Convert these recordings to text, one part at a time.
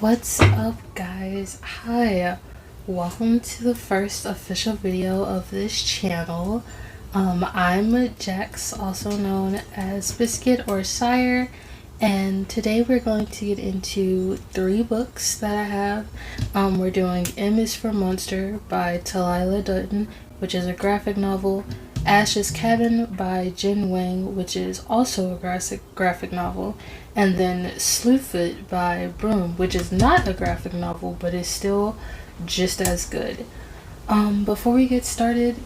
What's up, guys? Hi, welcome to the first official video of this channel. I'm Jax, also known as Biscuit or Sire, and today we're going to get into three books that I have. We're doing M is for Monster by Talila Dutton, which is a graphic novel, Ash's Cabin by Jen Wang, which is also a graphic novel, and then Slewfoot by Broom, which is not a graphic novel but is still just as good. Before we get started,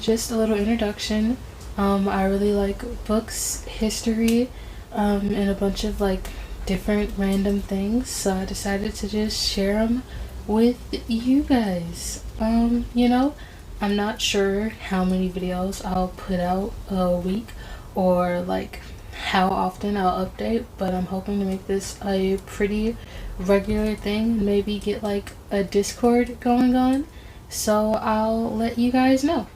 just a little introduction. I really like books, history, and a bunch of like different random things, so I decided to just share them with you guys. I'm not sure how many videos I'll put out a week or like how often I'll update, but I'm hoping to make this a pretty regular thing, maybe get like a Discord going on, so I'll let you guys know.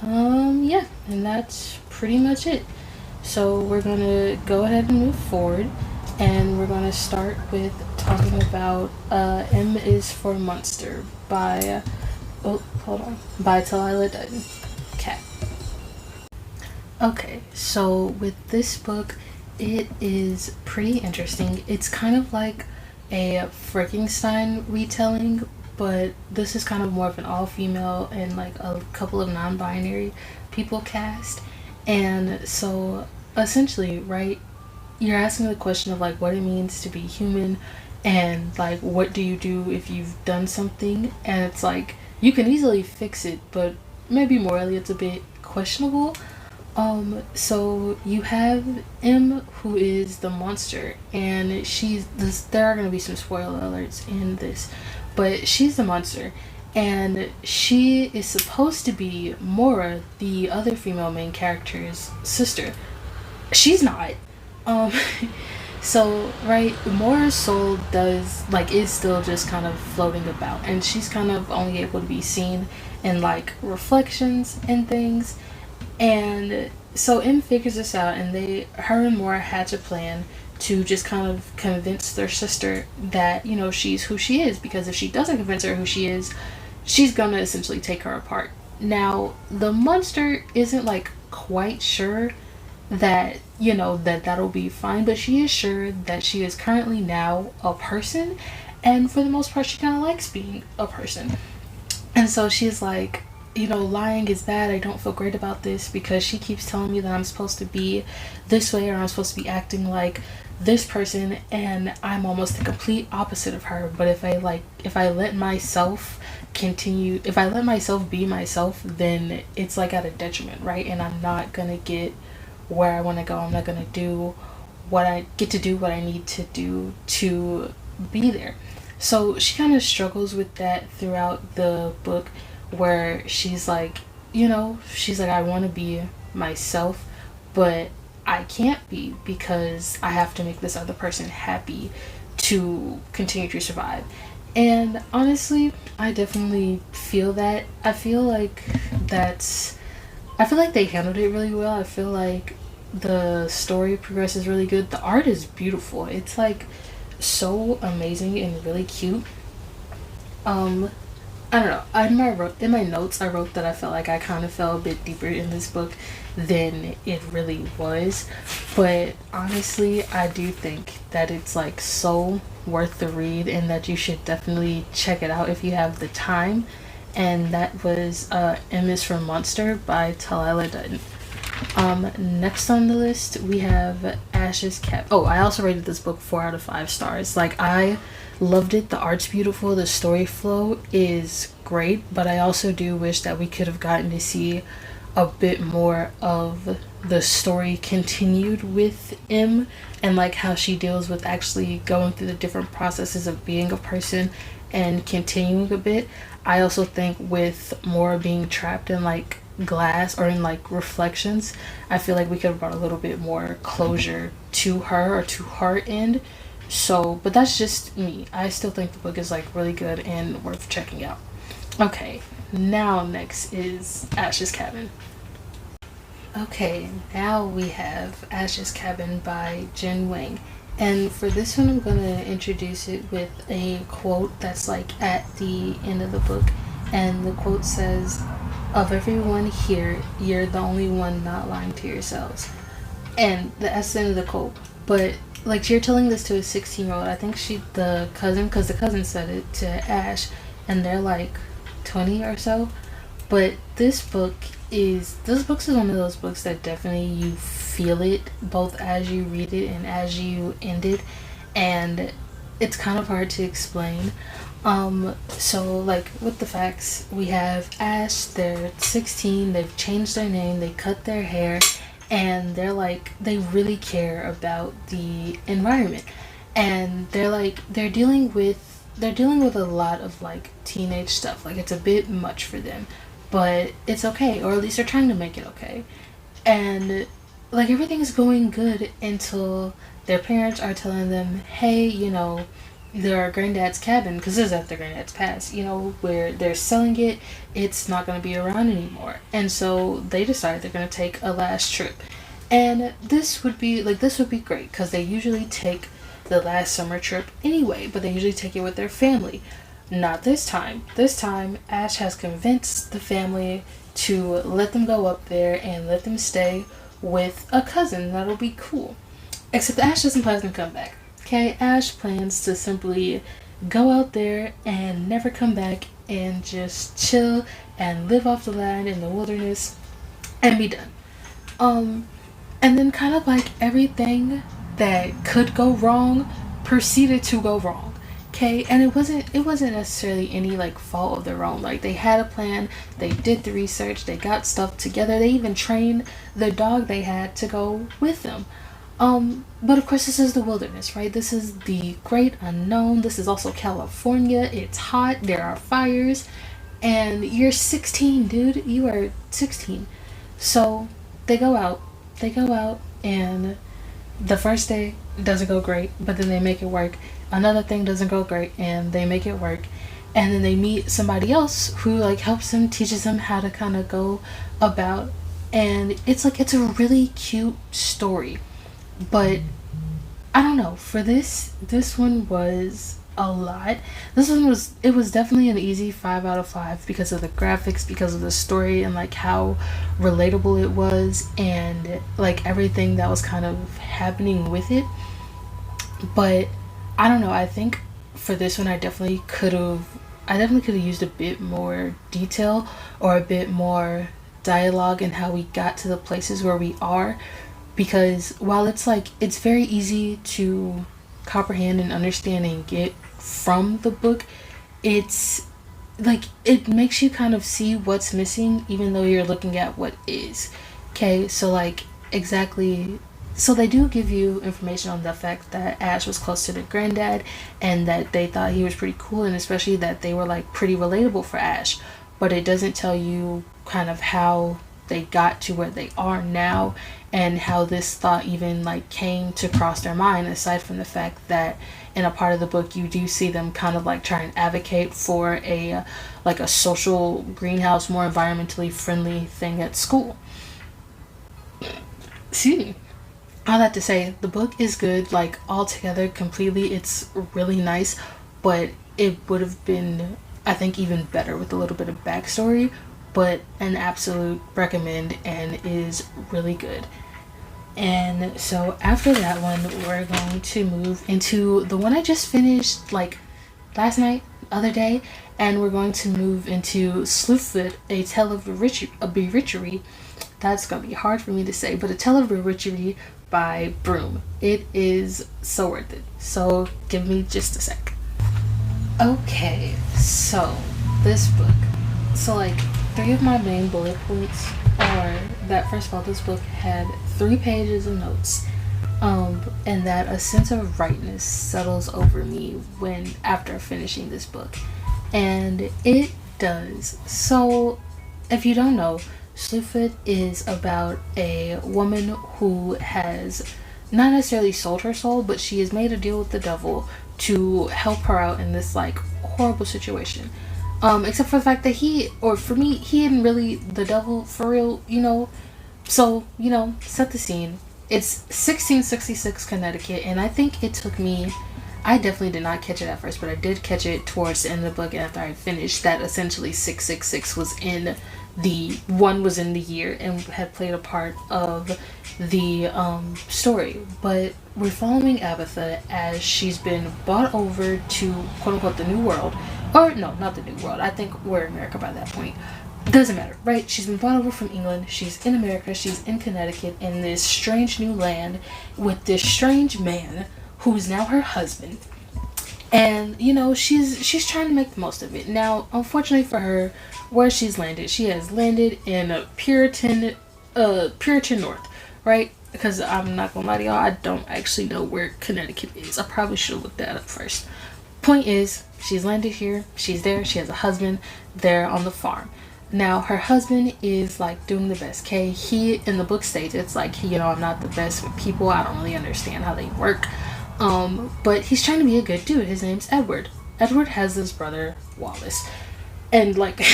Yeah, and that's pretty much it. So we're gonna go ahead and move forward, and we're gonna start with talking about M is for Monster by by Talila Dutton. Okay, so with this book, it is pretty interesting. It's kind of like a Frankenstein retelling, but this is kind of more of an all-female and like a couple of non-binary people cast. And so essentially, right, you're asking the question of like what it means to be human, and like what do you do if you've done something, and it's like you can easily fix it, but maybe morally it's a bit questionable. So you have M, who is the monster, and she's this. There are gonna be some spoiler alerts in this, but she's the monster, and she is supposed to be Mora, the other female main character's sister. She's not. Um, so right, Mora's soul does like is still just kind of floating about, and she's kind of only able to be seen in like reflections and things. And so M figures this out, and her and Mora hatch a plan to just kind of convince their sister that she's who she is. Because if she doesn't convince her who she is, she's gonna essentially take her apart. Now the monster isn't like quite sure that that'll be fine, but she is sure that she is currently now a person, and for the most part, she kind of likes being a person. And so she's like, lying is bad. I don't feel great about this because she keeps telling me that I'm supposed to be this way, or I'm supposed to be acting like this person, and I'm almost the complete opposite of her. But if I let myself continue, if I let myself be myself, then it's like at a detriment, right? And I'm not gonna get where I want to go. I'm not gonna do what I get to do, what I need to do to be there. So she kind of struggles with that throughout the book, where she's like, I want to be myself, but I can't be because I have to make this other person happy to continue to survive. And honestly, I definitely feel that. I feel like they handled it really well. I feel like the story progresses really good. The art is beautiful. It's like so amazing and really cute. Um, I don't know. In my notes, I wrote that I felt like I kind of fell a bit deeper in this book than it really was. But honestly, I do think that it's like so worth the read, and that you should definitely check it out if you have the time. And that was M is for Monster by Talila Dutton. Next on the list we have Ash's Cat. Oh, I also rated this book 4 out of 5 stars. Like, I loved it. The art's beautiful. The story flow is great, but I also do wish that we could have gotten to see a bit more of the story continued with M, and like how she deals with actually going through the different processes of being a person and continuing a bit. I also think with Mora being trapped in like glass or in like reflections, I feel like we could have brought a little bit more closure to her, or to her end. So, but that's just me. I still think the book is like really good and worth checking out. Okay, now next is Ash's Cabin. Okay, now we have Ash's Cabin by Jen Wang. And for this one, I'm gonna introduce it with a quote that's like at the end of the book. And the quote says, "Of everyone here, you're the only one not lying to yourselves." And that's the end of the quote. But like you're telling this to a 16-year-old, I think the cousin, because the cousin said it to Ash, and they're like 20 or so. But this book is one of those books that definitely you feel it both as you read it and as you end it, and it's kind of hard to explain. So like with the facts, we have Ash, they're 16, they've changed their name, they cut their hair, and they're like they really care about the environment. And they're dealing with a lot of like teenage stuff. Like it's a bit much for them, but it's okay, or at least they're trying to make it okay. And like everything's going good until their parents are telling them, hey, their granddad's cabin, because this is after granddad's passed, where they're selling it, it's not going to be around anymore. And so they decide they're going to take a last trip. And this would be great because they usually take the last summer trip anyway, but they usually take it with their family. Not this time. This time, Ash has convinced the family to let them go up there and let them stay with a cousin. That'll be cool. Except Ash doesn't plan to come back. Okay, Ash plans to simply go out there and never come back and just chill and live off the land in the wilderness and be done. Um, and then kind of like everything that could go wrong proceeded to go wrong. Okay, and it wasn't necessarily any like fault of their own. Like they had a plan, they did the research, they got stuff together, they even trained the dog they had to go with them. But of course this is the wilderness, right? This is the great unknown. This is also California. It's hot, there are fires, and you're 16, dude. You are 16. So they go out. They go out and the first day doesn't go great, but then they make it work. Another thing doesn't go great and they make it work. And then they meet somebody else who like helps them, teaches them how to kind of go about, and it's a really cute story. But I don't know, for this one was a lot. This one was it was definitely an easy 5 out of 5 because of the graphics, because of the story, and like how relatable it was, and like everything that was kind of happening with it. But I don't know, I think for this one I definitely could have used a bit more detail or a bit more dialogue in how we got to the places where we are, because while it's very easy to comprehend and understand and get from the book, it's like it makes you kind of see what's missing even though you're looking at what is. Okay, so like exactly, so they do give you information on the fact that Ash was close to their granddad and that they thought he was pretty cool, and especially that they were like pretty relatable for Ash. But it doesn't tell you kind of how they got to where they are now and how this thought even like came to cross their mind, aside from the fact that in a part of the book you do see them kind of like try and advocate for a like a social greenhouse, more environmentally friendly thing at school. See, all that to say, the book is good, like altogether, completely. It's really nice, but it would have been, I think, even better with a little bit of backstory. But an absolute recommend and is really good. And so after that one, we're going to move into the one I just finished like last night, other day, and we're going to move into Slewfoot, A Tale of Bewitchery. That's gonna be hard for me to say, but A Tale of Bewitchery by Broom. It is so worth it. So give me just a sec. Okay, so this book. So like three of my main bullet points are that first of all, this book had 3 pages of notes, and that a sense of rightness settles over me when after finishing this book, and it does. So, if you don't know, Slewfoot is about a woman who has not necessarily sold her soul, but she has made a deal with the devil to help her out in this like horrible situation. Except for the fact that or for me, he isn't really the devil for real, So, set the scene. It's 1666 Connecticut, and I think it took me. I definitely did not catch it at first, but I did catch it towards the end of the book after I finished. That essentially 666 was in the one was in the year and had played a part of the story. But we're following Abatha as she's been brought over to quote unquote the New World, or no, not the New World. I think we're in America by that point. Doesn't matter, right? She's been brought over from England. She's in America. She's in Connecticut in this strange new land with this strange man who's now her husband. And you know she's trying to make the most of it. Now, unfortunately for her, where she's landed, she has landed in a Puritan North, right? Because I'm not gonna lie to y'all, I don't actually know where Connecticut is. I probably should have looked that up first. Point is, she's landed here. She's there. She has a husband there on the farm. Now her husband is like doing the best. Okay, he in the book states it's like I'm not the best with people. I don't really understand how they work. But he's trying to be a good dude. His name's Edward. Edward has this brother Wallace, and like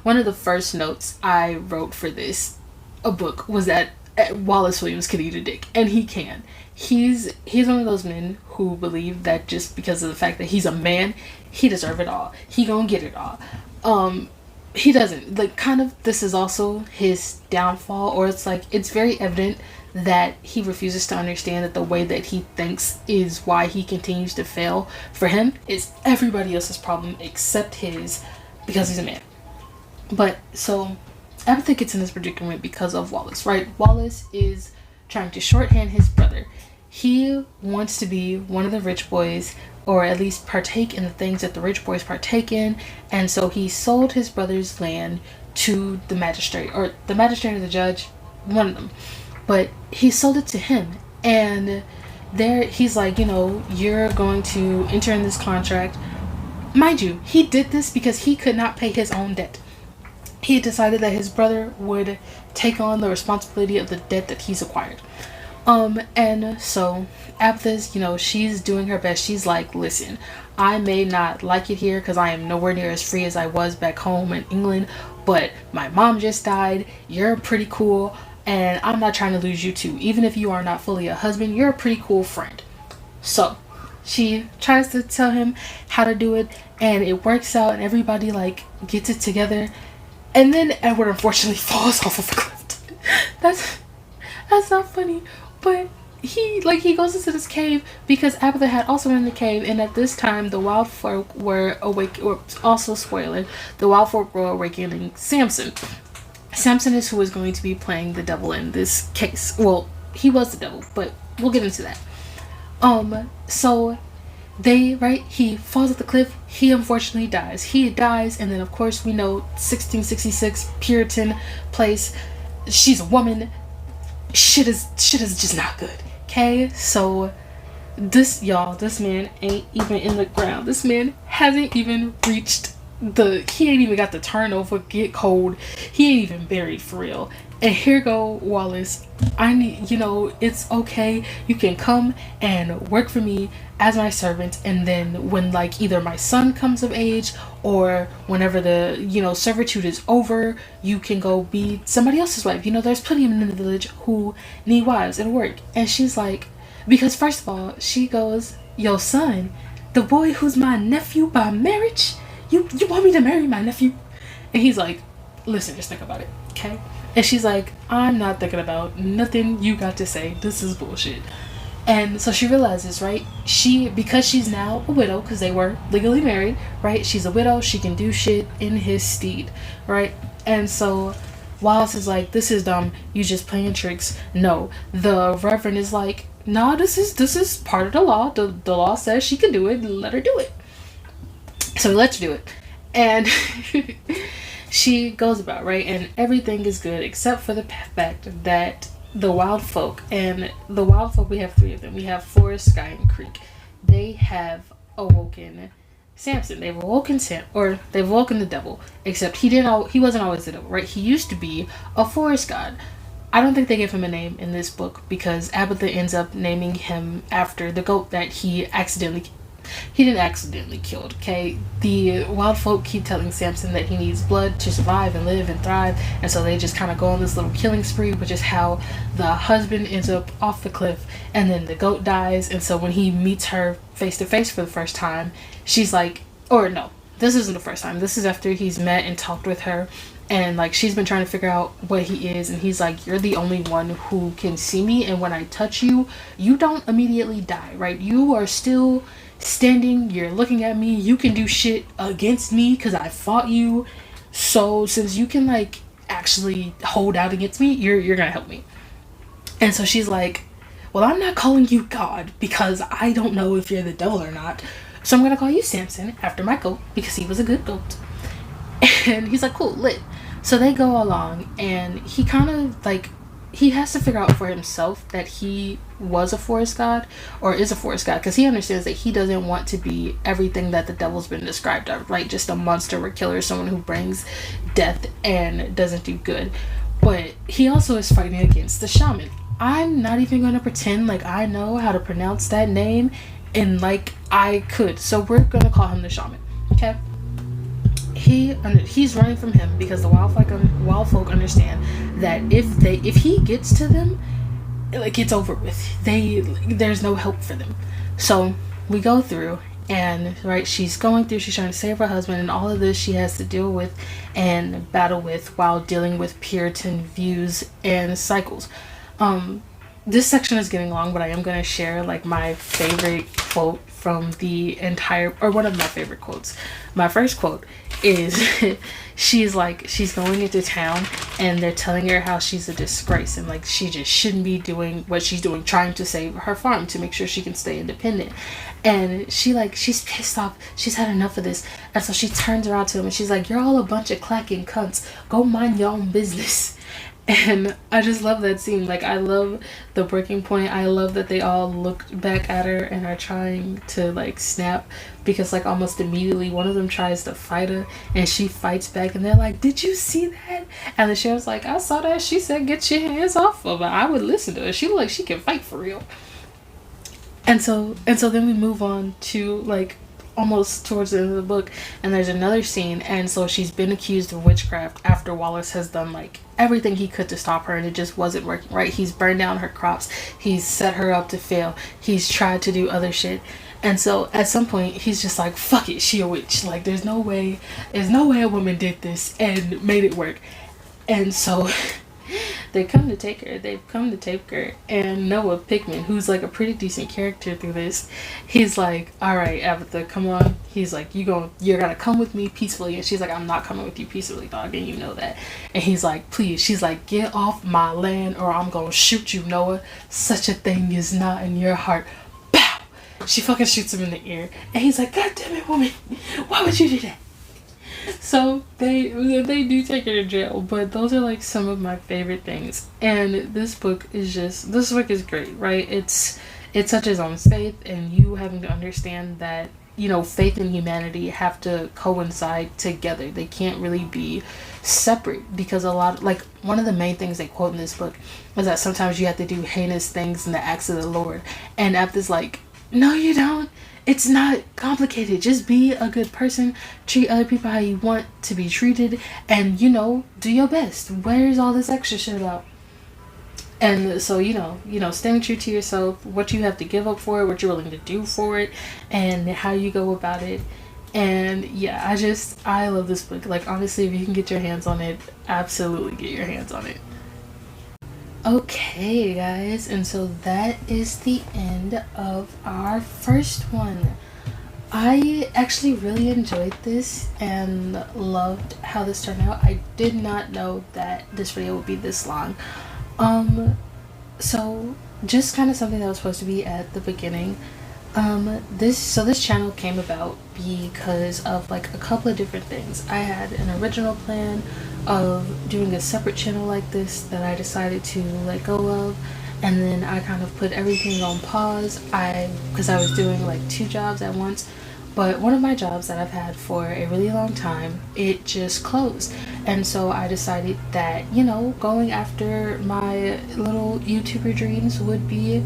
one of the first notes I wrote for this a book was that Wallace Williams could eat a dick, and he can. He's one of those men who believe that just because of the fact that he's a man, he deserve it all. He gonna get it all. He doesn't. Like, kind of, this is also his downfall, or it's like, it's very evident that he refuses to understand that the way that he thinks is why he continues to fail. For him, it's everybody else's problem except his, because he's a man. But, so, Abatha gets in this predicament because of Wallace, right? Wallace is trying to shorthand his brother. He wants to be one of the rich boys, or at least partake in the things that the rich boys partake in, and so he sold his brother's land to the magistrate, or the magistrate or the judge, one of them. But he sold it to him, and there he's like, you're going to enter in this contract. Mind you, he did this because he could not pay his own debt. He decided that his brother would take on the responsibility of the debt that he's acquired. And so Abatha's, she's doing her best. She's like, listen, I may not like it here because I am nowhere near as free as I was back home in England, but my mom just died. You're pretty cool, and I'm not trying to lose you too. Even if you are not fully a husband, you're a pretty cool friend. So she tries to tell him how to do it, and it works out, and everybody like gets it together. And then Edward unfortunately falls off of a cliff. That's not funny. But he goes into this cave because Abatha had also been in the cave, and at this time the wild folk were awake, or also spoiler, the wild folk were awakening Samson. Samson is who is going to be playing the devil in this case. Well, he was the devil, but we'll get into that. So he falls off the cliff. He unfortunately dies. He dies, and then of course we know 1666 Puritan place. She's a woman. Shit is just not good. Okay, so this man ain't even in the ground. This man hasn't even reached he ain't even got the turnover, get cold. He ain't even buried for real. And here go Wallace. I need, it's okay. You can come and work for me as my servant, and then when like either my son comes of age or whenever the servitude is over, you can go be somebody else's wife. There's plenty of men in the village who need wives and work. And she's like, because first of all, she goes, yo son, the boy who's my nephew by marriage, you want me to marry my nephew? And he's like, listen, just think about it, okay? And she's like, I'm not thinking about nothing you got to say. This is bullshit. And so she realizes, right, because she's now a widow, because they were legally married, right, she's a widow, she can do shit in his stead, right? And so Wallace is like, this is dumb, you just playing tricks. No, the reverend is like, nah, this is part of the law. The law says she can do it, let her do it. So he lets her do it. And she goes about, right, and everything is good except for the fact that the wild folk, we have three of them. We have Forest, Sky, and Creek. They have awoken Samson. They've awoken they've awoken the devil, except he wasn't always the devil, right? He used to be a forest god. I don't think they gave him a name in this book because Abatha ends up naming him after the goat that he accidentally He didn't accidentally kill, okay? The wild folk keep telling Samson that he needs blood to survive and live and thrive, and so they just kind of go on this little killing spree, which is how the husband ends up off the cliff, and then the goat dies, and so when he meets her face to face for the first time, she's like, or no, this isn't the first time. This is after he's met and talked with her, and like she's been trying to figure out what he is, and he's like, you're the only one who can see me, and when I touch you, you don't immediately die, right? You are still standing, you're looking at me, you can do shit against me because I fought you, so since you can like actually hold out against me, you're gonna help me. And so she's like, well, I'm not calling you God because I don't know if you're the devil or not, so I'm gonna call you Samson after my goat because he was a good goat. And he's like, cool, lit. So they go along, and he kind of like, he has to figure out for himself that he was a forest god or is a forest god, because he understands that he doesn't want to be everything that the devil's been described of, right? Just a monster or killer, someone who brings death and doesn't do good. But he also is fighting against the shaman. I'm not even going to pretend like I know how to pronounce that name and like I could, so we're going to call him the shaman, okay? He's running from him because the wild folk understand that if he gets to them, like, it's over with. There's no help for them. So we go through, and right, she's trying to save her husband, and all of this she has to deal with and battle with while dealing with Puritan views and cycles. This section is getting long, but I am going to share like my favorite quote from the entire, or one of my favorite quotes. My first quote is she's going into town, and they're telling her how she's a disgrace and like she just shouldn't be doing what she's doing, trying to save her farm to make sure she can stay independent. And she's pissed off, she's had enough of this, and so she turns around to him and she's like, you're all a bunch of clacking cunts, go mind your own business. And I just love that scene. Like, I love the breaking point. I love that they all look back at her and are trying to like snap, because like almost immediately one of them tries to fight her and she fights back, and they're like, did you see that? And the sheriff's like, I saw that. She said get your hands off of her. I would listen to her. She look like she can fight for real. And so then we move on to like almost towards the end of the book, and there's another scene, and so she's been accused of witchcraft after Wallace has done like everything he could to stop her, and it just wasn't working, right? He's burned down her crops, he's set her up to fail, he's tried to do other shit, and so at some point he's just like, fuck it, she a witch, like there's no way a woman did this and made it work. And so they've come to take her, and Noah Pickman, who's like a pretty decent character through this, he's like, all right, Abatha, come on. He's like, you're gonna come with me peacefully. And she's like, I'm not coming with you peacefully, dog, and you know that. And he's like, please. She's like, get off my land or I'm gonna shoot you, Noah. Such a thing is not in your heart. Pow! She fucking shoots him in the ear, and he's like, god damn it, woman, why would you do that? So they do take her to jail, but those are like some of my favorite things. And this book is great, right? It touches on faith, and you having to understand that, you know, faith and humanity have to coincide together. They can't really be separate, because one of the main things they quote in this book is that sometimes you have to do heinous things in the acts of the Lord. And Apta's like, no you don't. It's not complicated. Just be a good person, treat other people how you want to be treated, and, you know, do your best. Where's all this extra shit about? And so, you know, staying true to yourself, what you have to give up for it, what you're willing to do for it, and how you go about it. And yeah, I love this book. Like, honestly, if you can get your hands on it, absolutely get your hands on it. Okay, guys, and so that is the end of our first one. I actually really enjoyed this and loved how this turned out. I did not know that this video would be this long. So just kind of something that was supposed to be at the beginning. This channel came about because of like a couple of different things. I had an original plan of doing a separate channel like this that I decided to let go of, and then I kind of put everything on pause because I was doing like 2 jobs at once. But one of my jobs that I've had for a really long time, it just closed. And so I decided that, you know, going after my little YouTuber dreams would be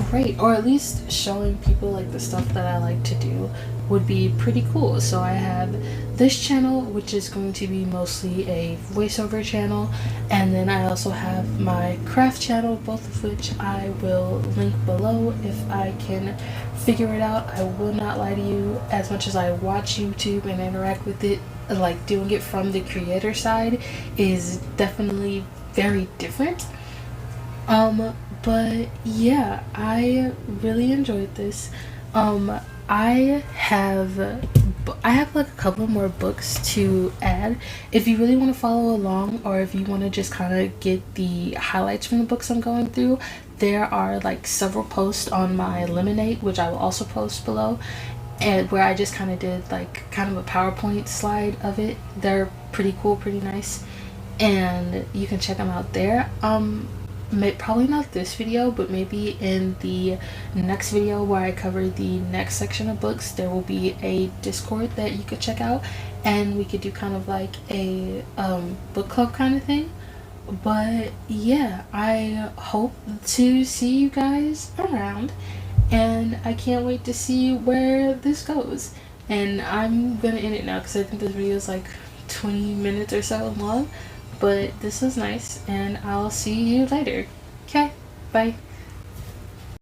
great. Or at least showing people like the stuff that I like to do would be pretty cool. So I have this channel, which is going to be mostly a voiceover channel, and then I also have my craft channel, both of which I will link below if I can figure it out. I will not lie to you, as much as I watch YouTube and interact with it, like doing it from the creator side is definitely very different. But yeah, I really enjoyed this. Um, I have I have like a couple more books to add. If you really want to follow along, or if you want to just kind of get the highlights from the books I'm going through, there are like several posts on my Lemonade, which I will also post below, and where I just kind of did like kind of a PowerPoint slide of it. They're pretty cool, pretty nice, and you can check them out there. Probably not this video, but maybe in the next video where I cover the next section of books, there will be a Discord that you could check out, and we could do kind of like a book club kind of thing. But yeah, I hope to see you guys around, and I can't wait to see where this goes. And I'm gonna end it now because I think this video is like 20 minutes or so long. But this was nice, and I'll see you later. Okay, bye.